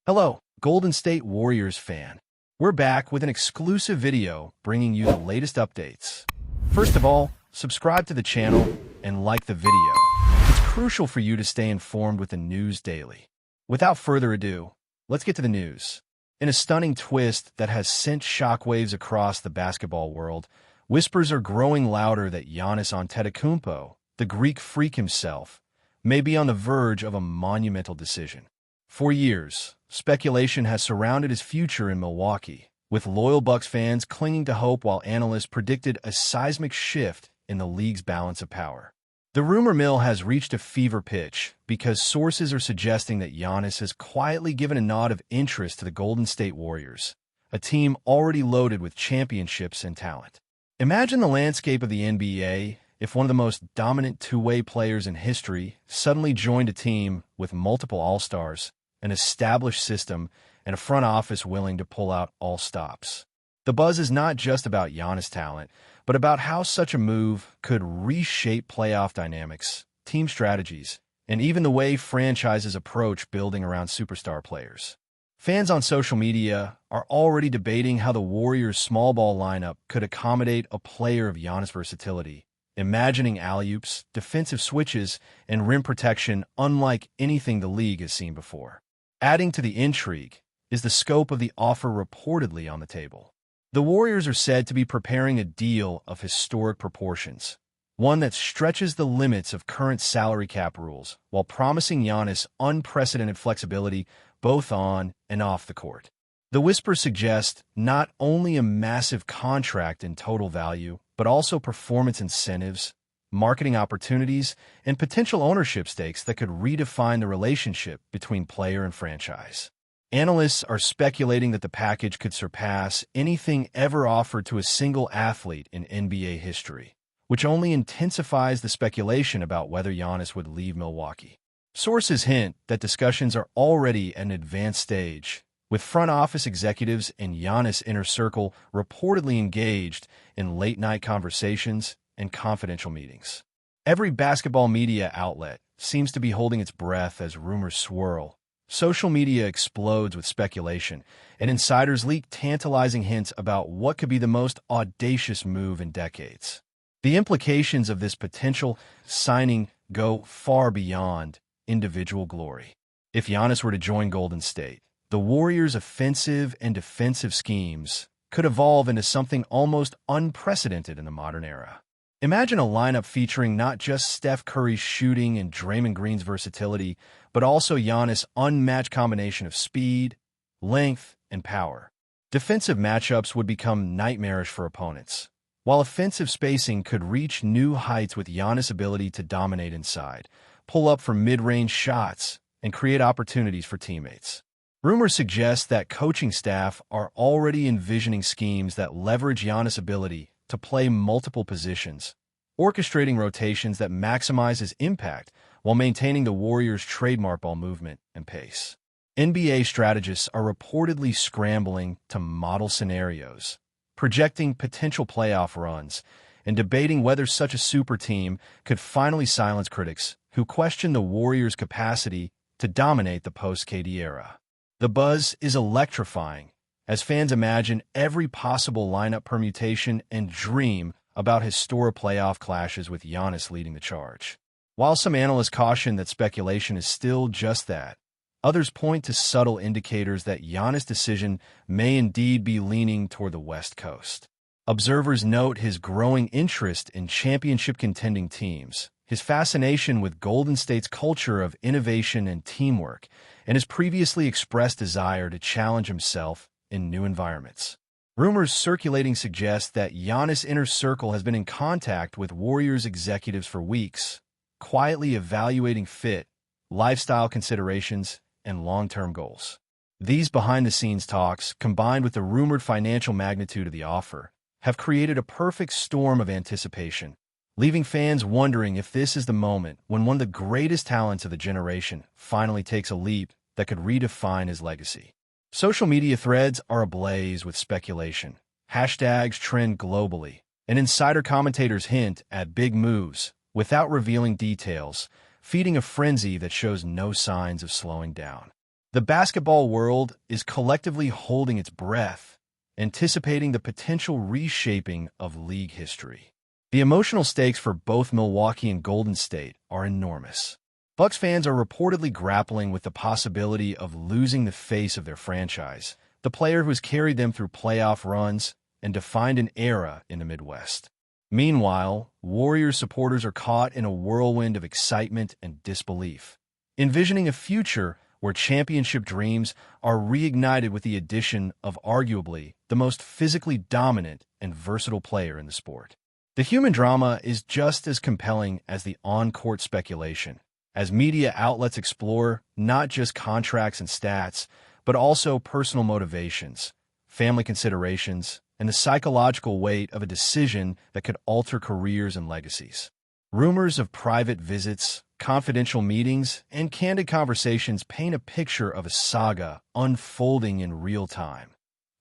Hello, Golden State Warriors fan. We're back with an exclusive video bringing you the latest updates. First of all, subscribe to the channel and like the video. It's crucial for you to stay informed with the news daily. Without further ado, let's get to the news. In a stunning twist that has sent shockwaves across the basketball world, whispers are growing louder that Giannis Antetokounmpo, the Greek freak himself, may be on the verge of a monumental decision. For years, speculation has surrounded his future in Milwaukee, with loyal Bucks fans clinging to hope while analysts predicted a seismic shift in the league's balance of power. The rumor mill has reached a fever pitch because sources are suggesting that Giannis has quietly given a nod of interest to the Golden State Warriors, a team already loaded with championships and talent. Imagine the landscape of the NBA if one of the most dominant two-way players in history suddenly joined a team with multiple all-stars, an established system, and a front office willing to pull out all stops. The buzz is not just about Giannis' talent, but about how such a move could reshape playoff dynamics, team strategies, and even the way franchises approach building around superstar players. Fans on social media are already debating how the Warriors' small ball lineup could accommodate a player of Giannis' versatility, imagining alley-oops, defensive switches, and rim protection unlike anything the league has seen before. Adding to the intrigue is the scope of the offer reportedly on the table. The Warriors are said to be preparing a deal of historic proportions, one that stretches the limits of current salary cap rules while promising Giannis unprecedented flexibility both on and off the court. The whispers suggest not only a massive contract in total value, but also performance incentives, marketing opportunities, and potential ownership stakes that could redefine the relationship between player and franchise. Analysts are speculating that the package could surpass anything ever offered to a single athlete in NBA history, which only intensifies the speculation about whether Giannis would leave Milwaukee. Sources hint that discussions are already at an advanced stage, with front office executives and Giannis' inner circle reportedly engaged in late-night conversations and confidential meetings. Every basketball media outlet seems to be holding its breath as rumors swirl. Social media explodes with speculation, and insiders leak tantalizing hints about what could be the most audacious move in decades. The implications of this potential signing go far beyond individual glory. If Giannis were to join Golden State, the Warriors' offensive and defensive schemes could evolve into something almost unprecedented in the modern era. Imagine a lineup featuring not just Steph Curry's shooting and Draymond Green's versatility, but also Giannis' unmatched combination of speed, length, and power. Defensive matchups would become nightmarish for opponents, while offensive spacing could reach new heights with Giannis' ability to dominate inside, pull up for mid-range shots, and create opportunities for teammates. Rumors suggest that coaching staff are already envisioning schemes that leverage Giannis' ability to play multiple positions, orchestrating rotations that maximize his impact while maintaining the Warriors' trademark ball movement and pace. NBA strategists are reportedly scrambling to model scenarios, projecting potential playoff runs, and debating whether such a super team could finally silence critics who question the Warriors' capacity to dominate the post-KD era. The buzz is electrifying as fans imagine every possible lineup permutation and dream about historic playoff clashes with Giannis leading the charge. While some analysts caution that speculation is still just that, others point to subtle indicators that Giannis' decision may indeed be leaning toward the West Coast. Observers note his growing interest in championship-contending teams, his fascination with Golden State's culture of innovation and teamwork, and his previously expressed desire to challenge himself in new environments. Rumors circulating suggest that Giannis' inner circle has been in contact with Warriors executives for weeks, quietly evaluating fit, lifestyle considerations, and long-term goals. These behind-the-scenes talks, combined with the rumored financial magnitude of the offer, have created a perfect storm of anticipation, leaving fans wondering if this is the moment when one of the greatest talents of the generation finally takes a leap that could redefine his legacy. Social media threads are ablaze with speculation. Hashtags trend globally, and insider commentators hint at big moves without revealing details, feeding a frenzy that shows no signs of slowing down. The basketball world is collectively holding its breath, anticipating the potential reshaping of league history. The emotional stakes for both Milwaukee and Golden State are enormous. Bucks fans are reportedly grappling with the possibility of losing the face of their franchise, the player who has carried them through playoff runs and defined an era in the Midwest. Meanwhile, Warriors supporters are caught in a whirlwind of excitement and disbelief, envisioning a future where championship dreams are reignited with the addition of arguably the most physically dominant and versatile player in the sport. The human drama is just as compelling as the on-court speculation, as media outlets explore not just contracts and stats, but also personal motivations, family considerations, and the psychological weight of a decision that could alter careers and legacies. Rumors of private visits, confidential meetings, and candid conversations paint a picture of a saga unfolding in real time,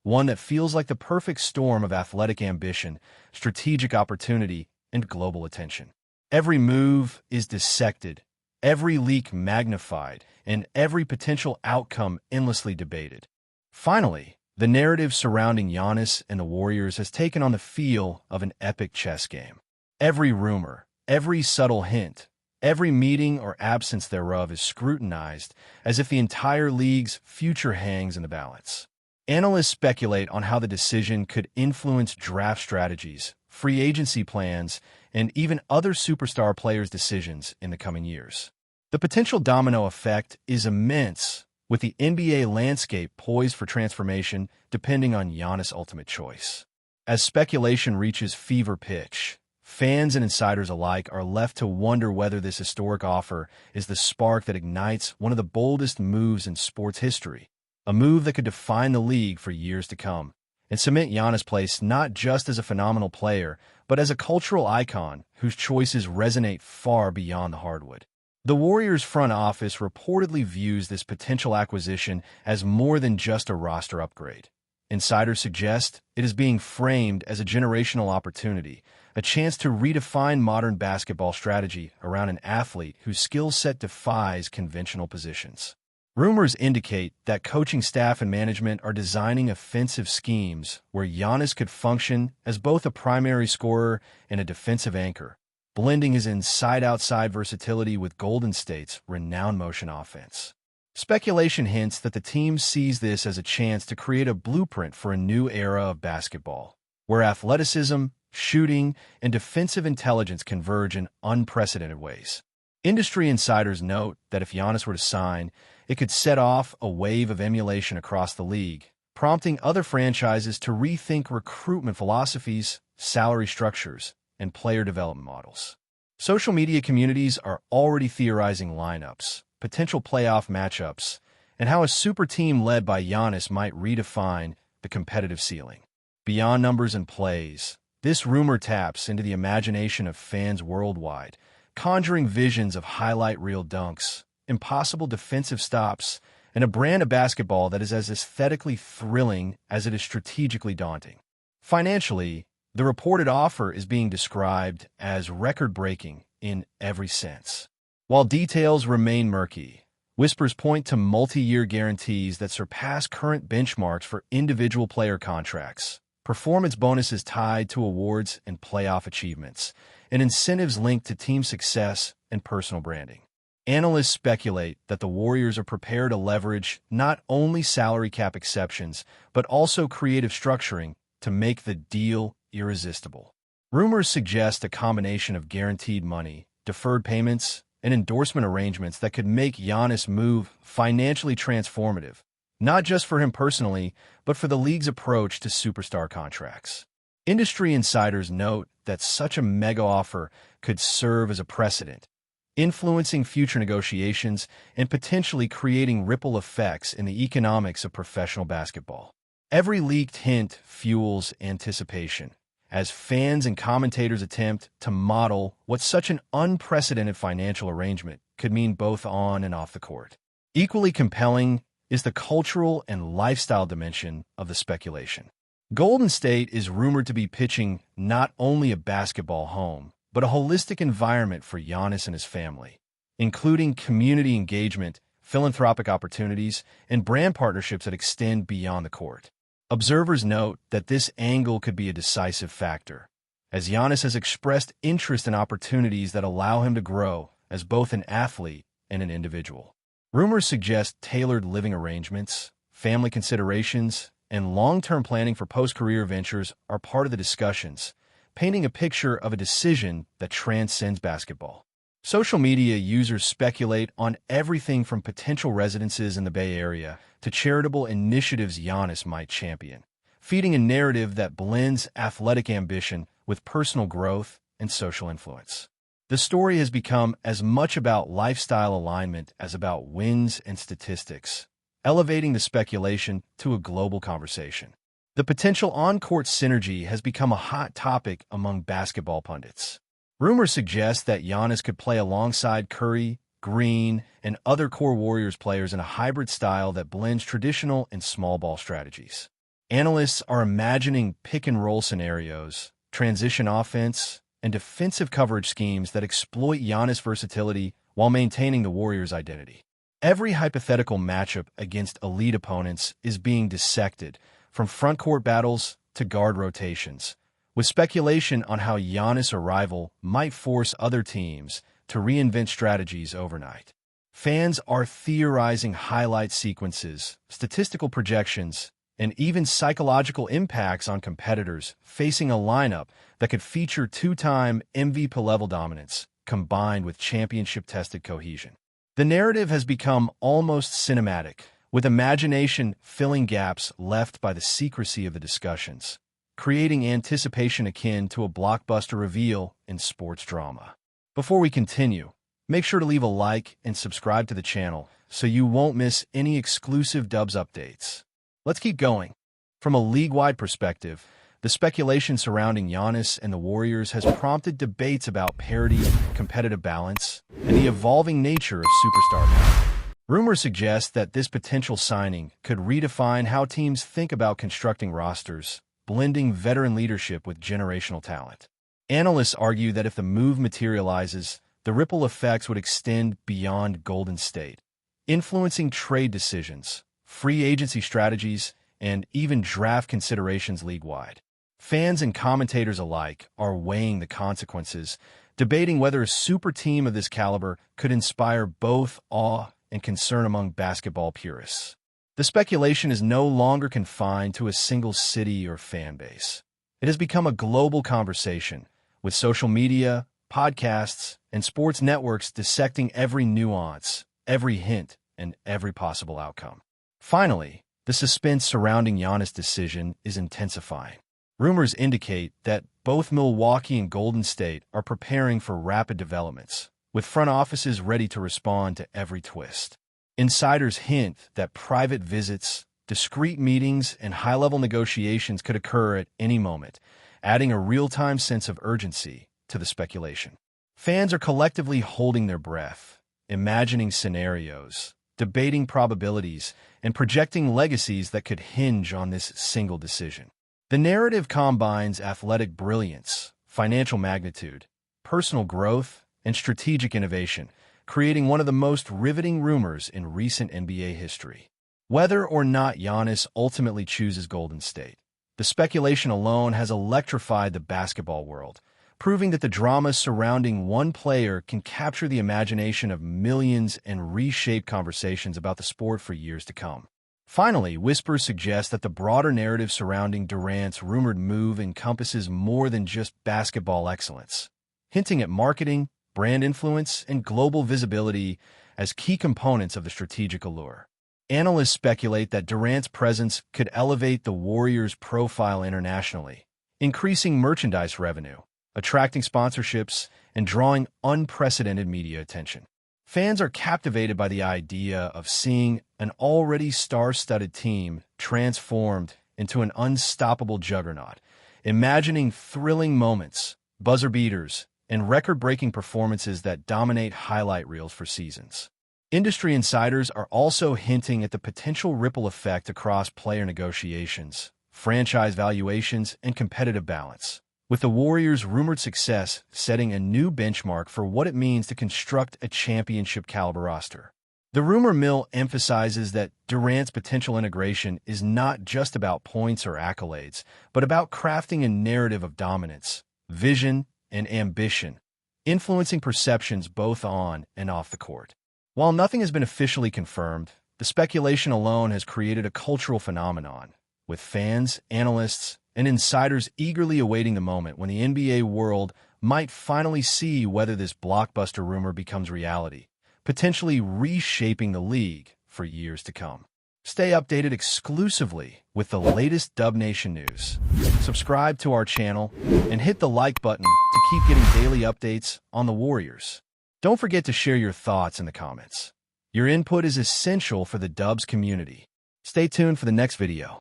one that feels like the perfect storm of athletic ambition, strategic opportunity, and global attention. Every move is dissected, every leak magnified, and every potential outcome endlessly debated. Finally, the narrative surrounding Giannis and the Warriors has taken on the feel of an epic chess game. Every rumor, every subtle hint, every meeting or absence thereof is scrutinized as if the entire league's future hangs in the balance. Analysts speculate on how the decision could influence draft strategies, free agency plans, and even other superstar players' decisions in the coming years. The potential domino effect is immense, with the NBA landscape poised for transformation depending on Giannis' ultimate choice. As speculation reaches fever pitch, fans and insiders alike are left to wonder whether this historic offer is the spark that ignites one of the boldest moves in sports history, a move that could define the league for years to come, and cement Giannis' place not just as a phenomenal player, but as a cultural icon whose choices resonate far beyond the hardwood. The Warriors' front office reportedly views this potential acquisition as more than just a roster upgrade. Insiders suggest it is being framed as a generational opportunity, a chance to redefine modern basketball strategy around an athlete whose skill set defies conventional positions. Rumors indicate that coaching staff and management are designing offensive schemes where Giannis could function as both a primary scorer and a defensive anchor, blending his inside-outside versatility with Golden State's renowned motion offense. Speculation hints that the team sees this as a chance to create a blueprint for a new era of basketball, where athleticism, shooting, and defensive intelligence converge in unprecedented ways. Industry insiders note that if Giannis were to sign, it could set off a wave of emulation across the league, prompting other franchises to rethink recruitment philosophies, salary structures, and player development models. Social media communities are already theorizing lineups, potential playoff matchups, and how a super team led by Giannis might redefine the competitive ceiling. Beyond numbers and plays, this rumor taps into the imagination of fans worldwide, conjuring visions of highlight reel dunks, impossible defensive stops, and a brand of basketball that is as aesthetically thrilling as it is strategically daunting. Financially, the reported offer is being described as record-breaking in every sense. While details remain murky, whispers point to multi-year guarantees that surpass current benchmarks for individual player contracts, performance bonuses tied to awards and playoff achievements, and incentives linked to team success and personal branding. Analysts speculate that the Warriors are prepared to leverage not only salary cap exceptions, but also creative structuring to make the deal irresistible. Rumors suggest a combination of guaranteed money, deferred payments, and endorsement arrangements that could make Giannis' move financially transformative, not just for him personally, but for the league's approach to superstar contracts. Industry insiders note that such a mega offer could serve as a precedent, influencing future negotiations and potentially creating ripple effects in the economics of professional basketball. Every leaked hint fuels anticipation, as fans and commentators attempt to model what such an unprecedented financial arrangement could mean both on and off the court. Equally compelling is the cultural and lifestyle dimension of the speculation. Golden State is rumored to be pitching not only a basketball home, but a holistic environment for Giannis and his family, including community engagement, philanthropic opportunities, and brand partnerships that extend beyond the court. Observers note that this angle could be a decisive factor, as Giannis has expressed interest in opportunities that allow him to grow as both an athlete and an individual. Rumors suggest tailored living arrangements, family considerations, and long-term planning for post-career ventures are part of the discussions, painting a picture of a decision that transcends basketball. Social media users speculate on everything from potential residences in the Bay Area to charitable initiatives Giannis might champion, feeding a narrative that blends athletic ambition with personal growth and social influence. The story has become as much about lifestyle alignment as about wins and statistics, elevating the speculation to a global conversation. The potential on-court synergy has become a hot topic among basketball pundits. Rumors suggest that Giannis could play alongside Curry, Green, and other core Warriors players in a hybrid style that blends traditional and small ball strategies. Analysts are imagining pick-and-roll scenarios, transition offense, and defensive coverage schemes that exploit Giannis' versatility while maintaining the Warriors' identity. Every hypothetical matchup against elite opponents is being dissected, from front-court battles to guard rotations, with speculation on how Giannis' arrival might force other teams to reinvent strategies overnight. Fans are theorizing highlight sequences, statistical projections, and even psychological impacts on competitors facing a lineup that could feature two-time MVP-level dominance combined with championship-tested cohesion. The narrative has become almost cinematic, with imagination filling gaps left by the secrecy of the discussions, creating anticipation akin to a blockbuster reveal in sports drama. Before we continue, make sure to leave a like and subscribe to the channel so you won't miss any exclusive Dubs updates. Let's keep going. From a league-wide perspective, the speculation surrounding Giannis and the Warriors has prompted debates about parity, competitive balance, and the evolving nature of superstar power. Rumors suggest that this potential signing could redefine how teams think about constructing rosters, blending veteran leadership with generational talent. Analysts argue that if the move materializes, the ripple effects would extend beyond Golden State, influencing trade decisions, free agency strategies, and even draft considerations league-wide. Fans and commentators alike are weighing the consequences, debating whether a super team of this caliber could inspire both awe and concern among basketball purists. The speculation is no longer confined to a single city or fan base. It has become a global conversation, with social media, podcasts, and sports networks dissecting every nuance, every hint, and every possible outcome. Finally, the suspense surrounding Giannis' decision is intensifying. Rumors indicate that both Milwaukee and Golden State are preparing for rapid developments, with front offices ready to respond to every twist. Insiders hint that private visits, discreet meetings, and high-level negotiations could occur at any moment, adding a real-time sense of urgency to the speculation. Fans are collectively holding their breath, imagining scenarios, debating probabilities, and projecting legacies that could hinge on this single decision. The narrative combines athletic brilliance, financial magnitude, personal growth, and strategic innovation, creating one of the most riveting rumors in recent NBA history. Whether or not Giannis ultimately chooses Golden State, the speculation alone has electrified the basketball world, proving that the drama surrounding one player can capture the imagination of millions and reshape conversations about the sport for years to come. Finally, whispers suggest that the broader narrative surrounding Durant's rumored move encompasses more than just basketball excellence, hinting at marketing, brand influence, and global visibility as key components of the strategic allure. Analysts speculate that Durant's presence could elevate the Warriors' profile internationally, increasing merchandise revenue, attracting sponsorships, and drawing unprecedented media attention. Fans are captivated by the idea of seeing an already star-studded team transformed into an unstoppable juggernaut, imagining thrilling moments, buzzer beaters, and record-breaking performances that dominate highlight reels for seasons. Industry insiders are also hinting at the potential ripple effect across player negotiations, franchise valuations, and competitive balance, with the Warriors' rumored success setting a new benchmark for what it means to construct a championship-caliber roster. The rumor mill emphasizes that Durant's potential integration is not just about points or accolades, but about crafting a narrative of dominance, vision, and ambition, influencing perceptions both on and off the court. While nothing has been officially confirmed, the speculation alone has created a cultural phenomenon, with fans, analysts, and insiders eagerly awaiting the moment when the NBA world might finally see whether this blockbuster rumor becomes reality, potentially reshaping the league for years to come. Stay updated exclusively with the latest Dub Nation news. Subscribe to our channel and hit the like button to keep getting daily updates on the Warriors. Don't forget to share your thoughts in the comments. Your input is essential for the Dubs community. Stay tuned for the next video.